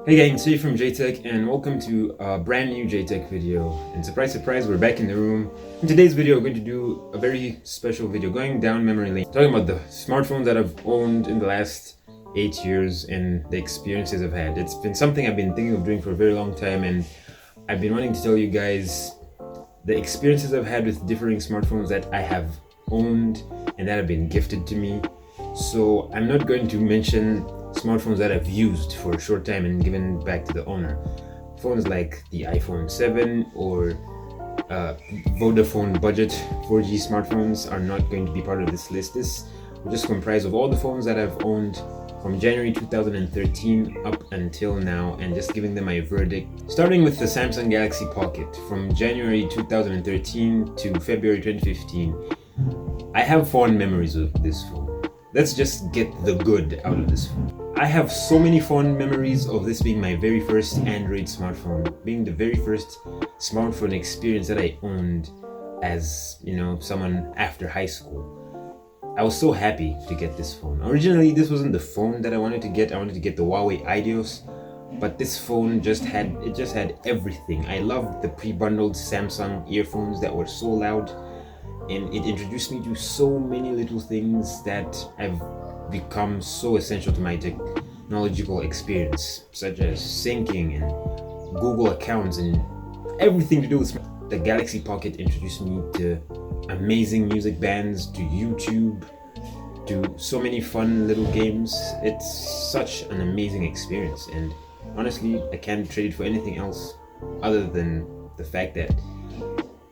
Hey gang, it's Steve from JTech and welcome to a brand new JTech video. And surprise, surprise, we're back in the room. In today's video, we're going to do a very special video going down memory lane, talking about the smartphones that I've owned in the last 8 years and the experiences I've had. It's been something I've been thinking of doing for a very long time, and I've been wanting to tell you guys the experiences I've had with differing smartphones that I have owned and that have been gifted to me. So I'm not going to mention smartphones that I've used for a short time and given back to the owner. Phones like the iPhone 7 or Vodafone budget 4G smartphones are not going to be part of this list. This will just comprise of all the phones that I've owned from January 2013 up until now, and just giving them my verdict. Starting with the Samsung Galaxy Pocket from January 2013 to February 2015. I have fond memories of this phone. Let's just get the good out of this phone. I have so many fond memories of this being my very first Android smartphone, being the very first smartphone experience that I owned as, someone after high school. I was so happy to get this phone. Originally, this wasn't the phone that I wanted to get. I wanted to get the Huawei Ideos, but this phone just had everything. I loved the pre-bundled Samsung earphones that were so loud, and it introduced me to so many little things that have become so essential to my technological experience, such as syncing and Google accounts and everything to do with the Galaxy Pocket. Introduced me to amazing music bands, to YouTube, to so many fun little games. It's such an amazing experience, and honestly, I can't trade it for anything else other than the fact that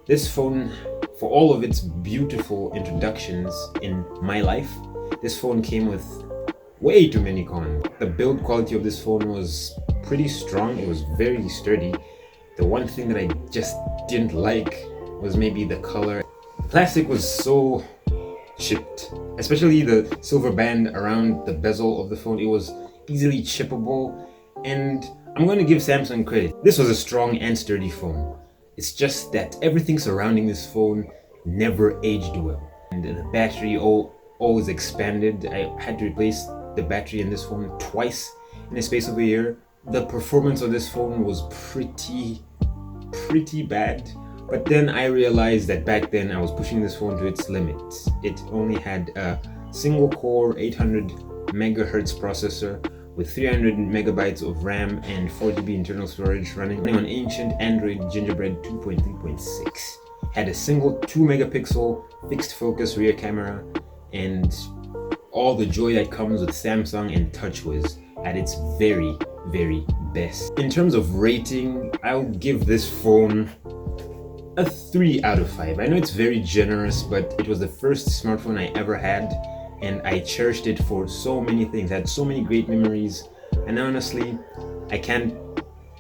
this phone, for all of its beautiful introductions in my life, this phone came with way too many cons. The build quality of this phone was pretty strong. It was very sturdy. The one thing that I just didn't like was maybe the color. The plastic was so chipped, especially the silver band around the bezel of the phone. It was easily chippable, and I'm going to give Samsung credit. This was a strong and sturdy phone. It's just that everything surrounding this phone never aged well. And the battery always expanded. I had to replace the battery in this phone twice in a space of a year. The performance of this phone was pretty bad. But then I realized that back then I was pushing this phone to its limits. It only had a single core 800 megahertz processor with 300 megabytes of RAM and 4GB internal storage running on ancient Android Gingerbread 2.3.6. Had a single 2 megapixel fixed focus rear camera, and all the joy that comes with Samsung and TouchWiz at its very, very best. In terms of rating, I'll give this phone a 3 out of 5. I know it's very generous, but it was the first smartphone I ever had, and I cherished it for so many things. I had so many great memories, and honestly, I can't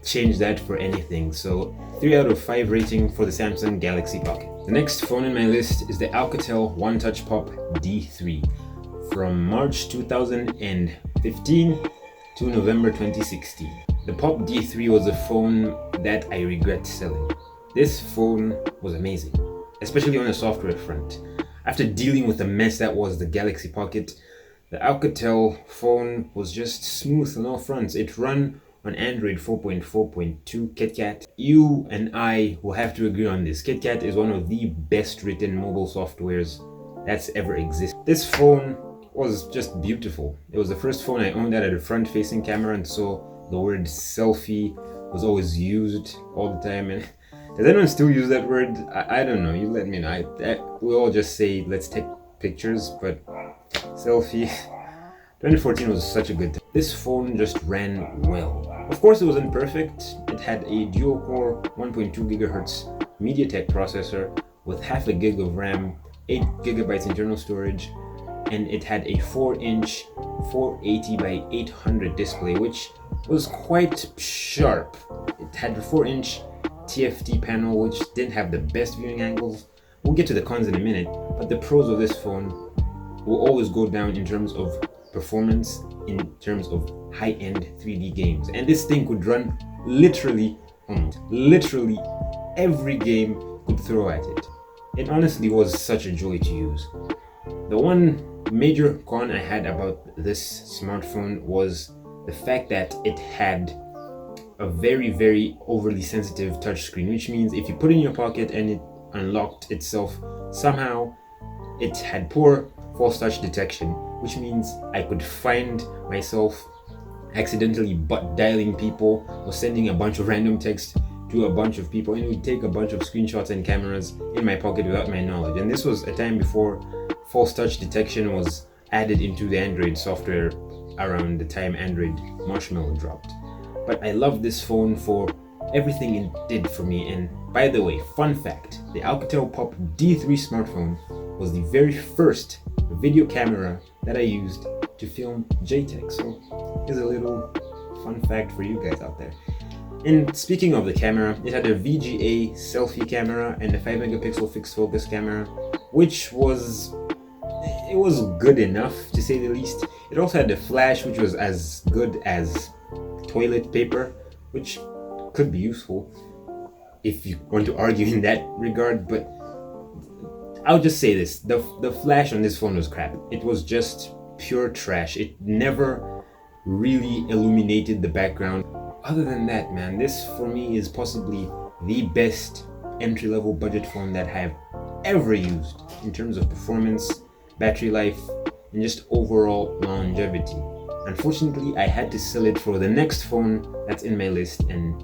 change that for anything. So 3 out of 5 rating for the Samsung Galaxy Pocket. The next phone in my list is the Alcatel One Touch Pop D3 from March 2015 to November 2016. The Pop D3 was a phone that I regret selling. This phone was amazing, especially on the software front. After dealing with the mess that was the Galaxy Pocket, the Alcatel phone was just smooth on all fronts. It ran on Android 4.4.2 KitKat. You and I will have to agree on this. KitKat is one of the best written mobile softwares that's ever existed. This phone was just beautiful. It was the first phone I owned that had a front-facing camera, and so the word selfie was always used all the time. And does anyone still use that word? I don't know. You let me know. We all just say, let's take pictures, but selfie. 2014 was such a good time. This phone just ran well. Of course, it wasn't perfect. It had a dual-core 1.2 gigahertz MediaTek processor with half a gig of RAM, 8 gigabytes internal storage, and it had a 4-inch 480 by 800 display, which was quite sharp. It had a 4-inch TFT panel, which didn't have the best viewing angles. We'll get to the cons in a minute, but the pros of this phone will always go down in terms of performance, in terms of high-end 3D games. And this thing could run literally every game could throw at it. It honestly was such a joy to use. The one major con I had about this smartphone was the fact that it had a very, very overly sensitive touchscreen, which means if you put it in your pocket and it unlocked itself somehow, it had poor false touch detection, which means I could find myself accidentally butt dialing people or sending a bunch of random text to a bunch of people, and it would take a bunch of screenshots and cameras in my pocket without my knowledge. And this was a time before false touch detection was added into the Android software, around the time Android Marshmallow dropped. But I love this phone for everything it did for me. And by the way, fun fact, the Alcatel Pop D3 smartphone was the very first video camera that I used to film JTech. So here's a little fun fact for you guys out there. And speaking of the camera, it had a VGA selfie camera and a 5 megapixel fixed focus camera, which was good enough to say the least. It also had a flash, which was as good as toilet paper, which could be useful if you want to argue in that regard. But I'll just say this, the flash on this phone was crap. It was just pure trash. It never really illuminated the background. Other than that, man, this for me is possibly the best entry-level budget phone that I have ever used in terms of performance, battery life, and just overall longevity. Unfortunately, I had to sell it for the next phone that's in my list, and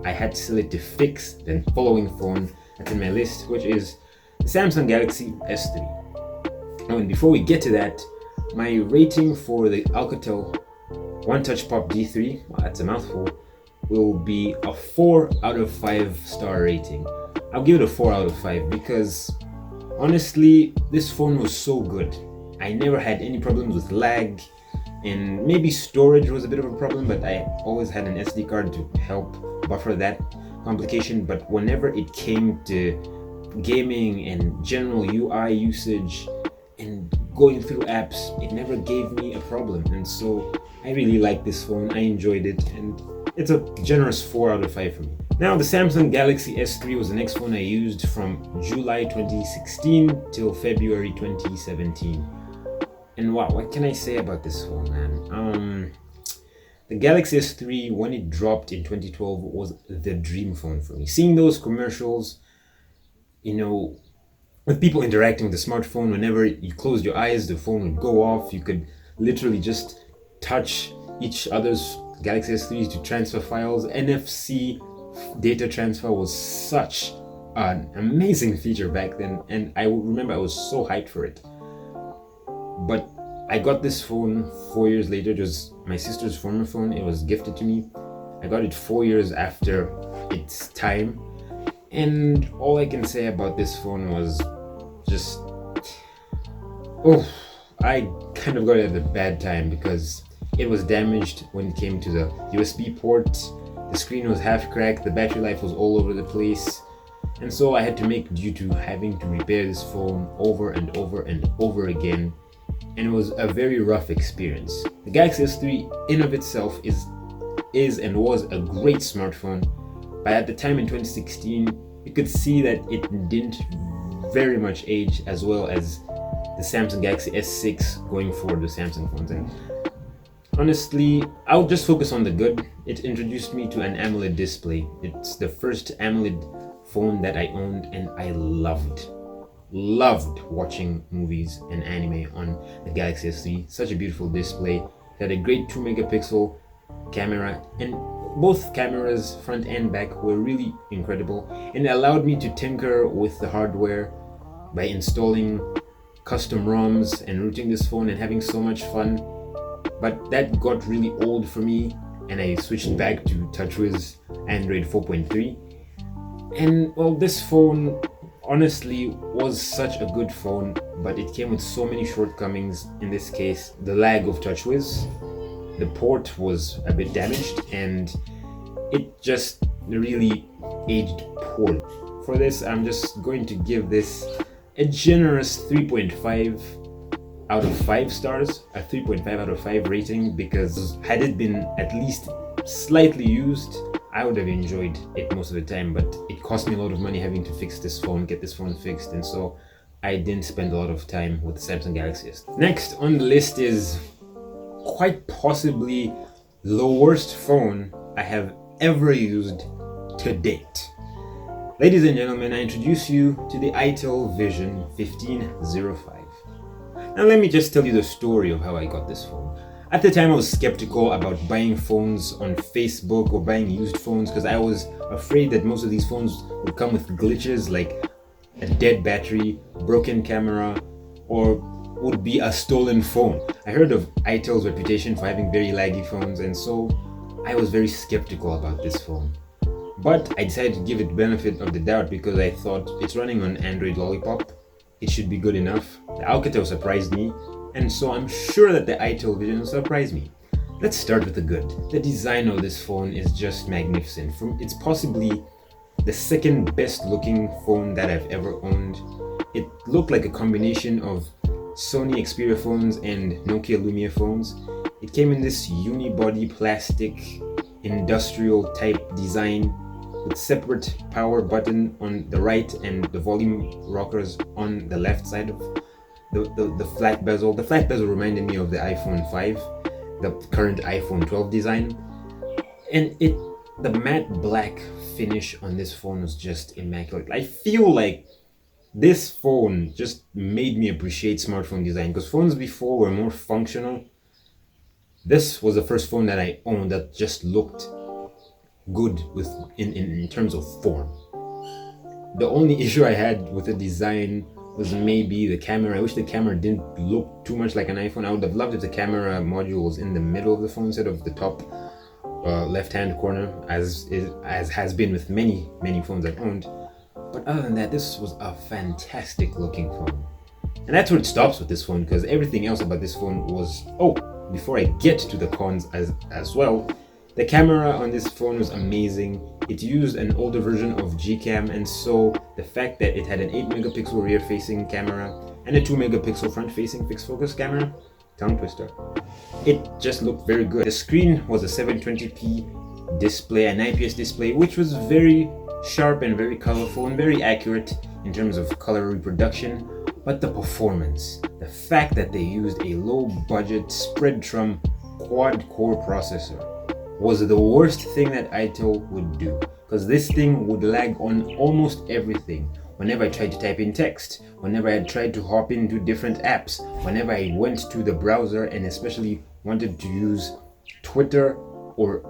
I had to sell it to fix the following phone that's in my list, which is the Samsung Galaxy S3. And before we get to that, my rating for the Alcatel One Touch Pop D3, well, that's a mouthful, will be a 4 out of 5 star rating. I'll give it a 4 out of 5 because honestly, this phone was so good. I never had any problems with lag, and maybe storage was a bit of a problem, but I always had an SD card to help buffer that complication. But whenever it came to gaming and general UI usage and going through apps, it never gave me a problem. And so I really like this phone. I enjoyed it, and it's a generous 4 out of 5 for me. Now, the Samsung Galaxy S3 was the next phone I used from July 2016 till February 2017. And wow, what can I say about this phone, man? The Galaxy S3, when it dropped in 2012, was the dream phone for me. Seeing those commercials, with people interacting with the smartphone, whenever you closed your eyes, the phone would go off. You could literally just touch each other's Galaxy S3s to transfer files. NFC data transfer was such an amazing feature back then, and I remember I was so hyped for it. But I got this phone 4 years later. It was my sister's former phone. It was gifted to me. I got it 4 years after its time, and all I can say about this phone was just, I kind of got it at a bad time because it was damaged when it came to the USB port. The screen was half cracked, the battery life was all over the place, and so I had to make do to having to repair this phone over and over and over again, and it was a very rough experience. The Galaxy S3 in of itself is and was a great smartphone, but at the time in 2016, you could see that it didn't very much age as well as the Samsung Galaxy S6 going forward with Samsung phones. And honestly, I'll just focus on the good. It introduced me to an AMOLED display. It's the first AMOLED phone that I owned, and I loved watching movies and anime on the Galaxy S3. Such a beautiful display. It had a great 2 megapixel camera, and both cameras, front and back, were really incredible, and it allowed me to tinker with the hardware by installing custom ROMs and rooting this phone and having so much fun. But that got really old for me, and I switched back to TouchWiz Android 4.3. And well, this phone honestly was such a good phone, but it came with so many shortcomings. In this case, the lag of TouchWiz, the port was a bit damaged, and it just really aged poorly. For this, I'm just going to give this a generous 3.5 out of 5 stars, a 3.5 out of 5 rating, because had it been at least slightly used, I would have enjoyed it most of the time, but it cost me a lot of money having to fix this phone, get this phone fixed, and so I didn't spend a lot of time with the Samsung Galaxy S. Next on the list is quite possibly the worst phone I have ever used to date. Ladies and gentlemen, I introduce you to the itel Vision 1505. Now let me just tell you the story of how I got this phone. At the time, I was skeptical about buying phones on Facebook or buying used phones because I was afraid that most of these phones would come with glitches like a dead battery, broken camera, or would be a stolen phone. I heard of itel's reputation for having very laggy phones, and so I was very skeptical about this phone. But I decided to give it benefit of the doubt because I thought it's running on Android Lollipop. It should be good enough. The Alcatel surprised me, and so I'm sure that the itel Vision will surprise me. Let's start with the good. The design of this phone is just magnificent. It's possibly the second best looking phone that I've ever owned. It looked like a combination of Sony Xperia phones and Nokia Lumia phones. It came in this unibody plastic industrial type design with separate power button on the right and the volume rockers on the left side of the flat bezel. The flat bezel reminded me of the iPhone 5, the current iPhone 12 design. And the matte black finish on this phone was just immaculate. I feel like this phone just made me appreciate smartphone design because phones before were more functional. This was the first phone that I owned that just looked good in terms of form. The only issue I had with the design was maybe the camera. I wish the camera didn't look too much like an iPhone. I would have loved if the camera module was in the middle of the phone instead of the top left-hand corner, as has been with many phones I've owned. But other than that, this was a fantastic looking phone. And that's where it stops with this phone, because everything else about this phone was, before I get to the cons as well, the camera on this phone was amazing. It used an older version of Gcam, and so the fact that it had an 8 megapixel rear facing camera and a 2 megapixel front facing fixed focus camera, tongue twister, it just looked very good. The screen was a 720p display, an IPS display, which was very sharp and very colorful and very accurate in terms of color reproduction. But the performance, the fact that they used a low budget Spreadtrum quad core processor was the worst thing that itel would do, because this thing would lag on almost everything. Whenever I tried to type in text, whenever I tried to hop into different apps, whenever I went to the browser and especially wanted to use Twitter or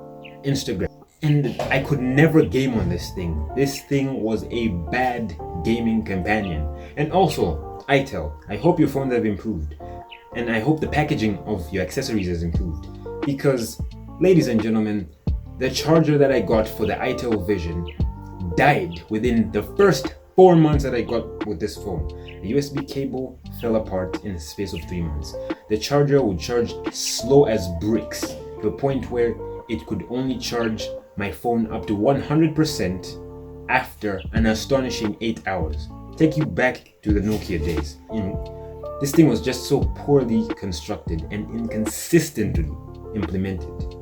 Instagram, and I could never game on this thing. This thing was a bad gaming companion. And also, itel, I hope your phones have improved, and I hope the packaging of your accessories has improved, because ladies and gentlemen, the charger that I got for the itel Vision died within the first 4 months that I got with this phone. The USB cable fell apart in the space of 3 months. The charger would charge slow as bricks to a point where it could only charge my phone up to 100% after an astonishing 8 hours. Take you back to the Nokia days. This thing was just so poorly constructed and inconsistently implemented.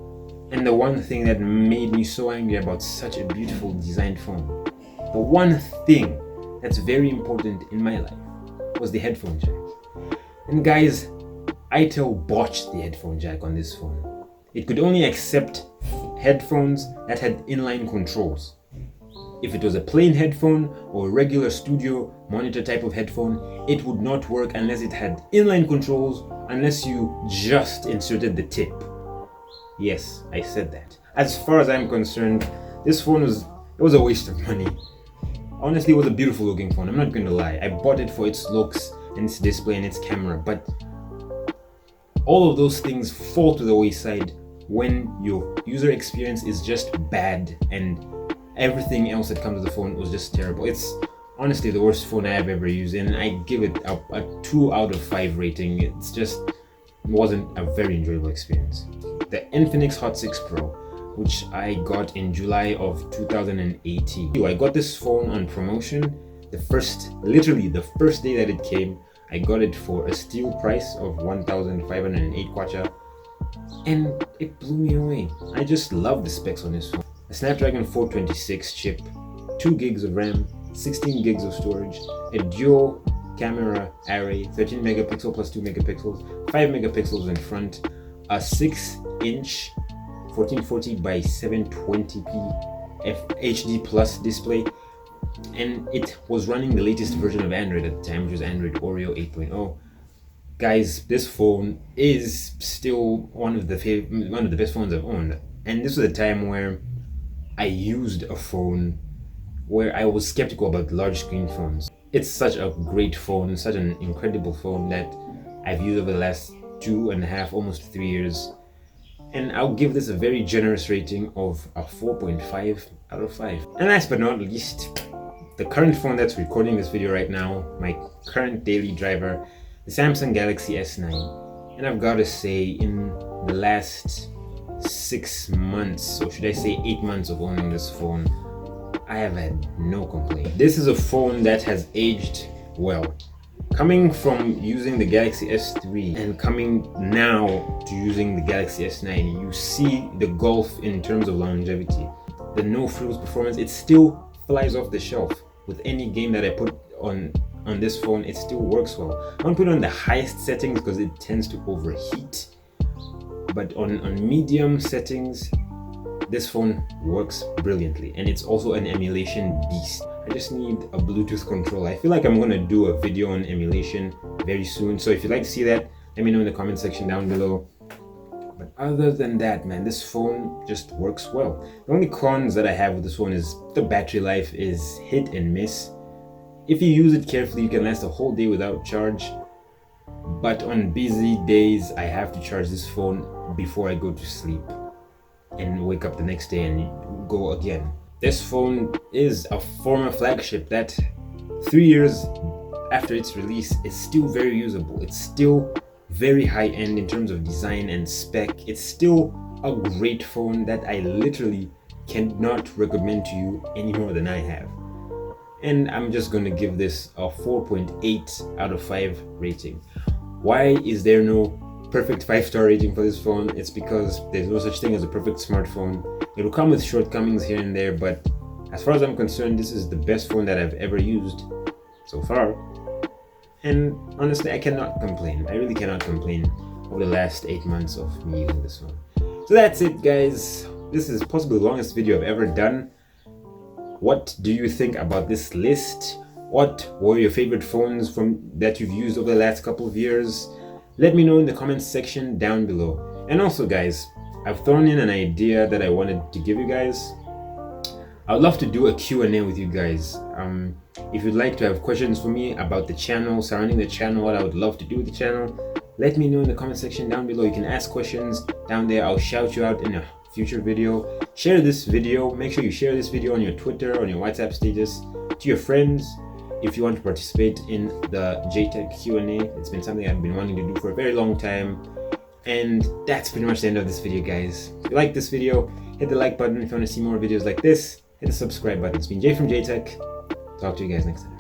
And the one thing that made me so angry about such a beautiful designed phone, the one thing that's very important in my life, was the headphone jack. And guys, itel botched the headphone jack on this phone. It could only accept headphones that had inline controls. If it was a plain headphone or a regular studio monitor type of headphone, it would not work unless it had inline controls, unless you just inserted the tip. Yes, I said that. As far as I'm concerned, this phone was a waste of money. Honestly, it was a beautiful looking phone, I'm not going to lie. I bought it for its looks and its display and its camera, but all of those things fall to the wayside when your user experience is just bad and everything else that comes with the phone was just terrible. It's honestly the worst phone I have ever used, and I give it a 2 out of 5 rating. It's just wasn't a very enjoyable experience. The Infinix Hot 6 Pro, which I got in July of 2018. I got this phone on promotion. Literally the first day that it came, I got it for a steal price of 1,508 kwacha, and it blew me away. I just love the specs on this phone. A Snapdragon 426 chip, 2 gigs of RAM, 16 gigs of storage, a dual camera array, 13 megapixel plus 2 megapixels, 5 megapixels in front, a 6-inch 1440 by 720p HD plus display, and it was running the latest version of Android at the time, which was Android Oreo 8.0. Guys, this phone is still one of the best phones I've owned, and this was a time where I used a phone where I was skeptical about large screen phones. It's such a great phone, such an incredible phone that I've used over the last 2.5, almost 3 years, and I'll give this a very generous rating of a 4.5 out of 5. And last but not least, the current phone that's recording this video right now, my current daily driver, the Samsung Galaxy S9. And I've got to say, in the last 6 months, or should I say 8 months of owning this phone, I have had no complaint. This is a phone that has aged well. Coming from using the Galaxy S3 and coming now to using the Galaxy S9, you see the gulf in terms of longevity. The no frills performance, it still flies off the shelf. With any game that I put on this phone, it still works well. I don't put it on the highest settings because it tends to overheat, but on medium settings, this phone works brilliantly, and it's also an emulation beast. I just need a Bluetooth controller. I feel like I'm going to do a video on emulation very soon, so if you'd like to see that, let me know in the comment section down below. But other than that, man, this phone just works well. The only cons that I have with this phone is the battery life is hit and miss. If you use it carefully, you can last a whole day without charge. But on busy days, I have to charge this phone before I go to sleep and wake up the next day and go again. This phone is a former flagship that 3 years after its release is still very usable. It's still very high end in terms of design and spec. It's still a great phone that I literally cannot recommend to you any more than I have. And I'm just going to give this a 4.8 out of 5 rating. Why is there no perfect 5-star rating for this phone? It's because there's no such thing as a perfect smartphone. It will come with shortcomings here and there, but as far as I'm concerned, this is the best phone that I've ever used so far. And honestly, I cannot complain. I really cannot complain over the last 8 months of me using this phone. So that's it, guys. This is possibly the longest video I've ever done. What do you think about this list? What were your favorite phones that you've used over the last couple of years? Let me know in the comments section down below. And also, guys, I've thrown in an idea that I wanted to give you guys. I would love to do a Q&A with you guys. If you'd like to have questions for me about the channel, surrounding the channel, what I would love to do with the channel, let me know in the comment section down below. You can ask questions down there. I'll shout you out in a future video. Share this video. Make sure you share this video on your Twitter, on your WhatsApp status, to your friends. If you want to participate in the JTech Q&A, it's been something I've been wanting to do for a very long time. And that's pretty much the end of this video, guys. If you like this video, hit the like button. If you want to see more videos like this, hit the subscribe button. It's been Jay from JTech. Talk to you guys next time.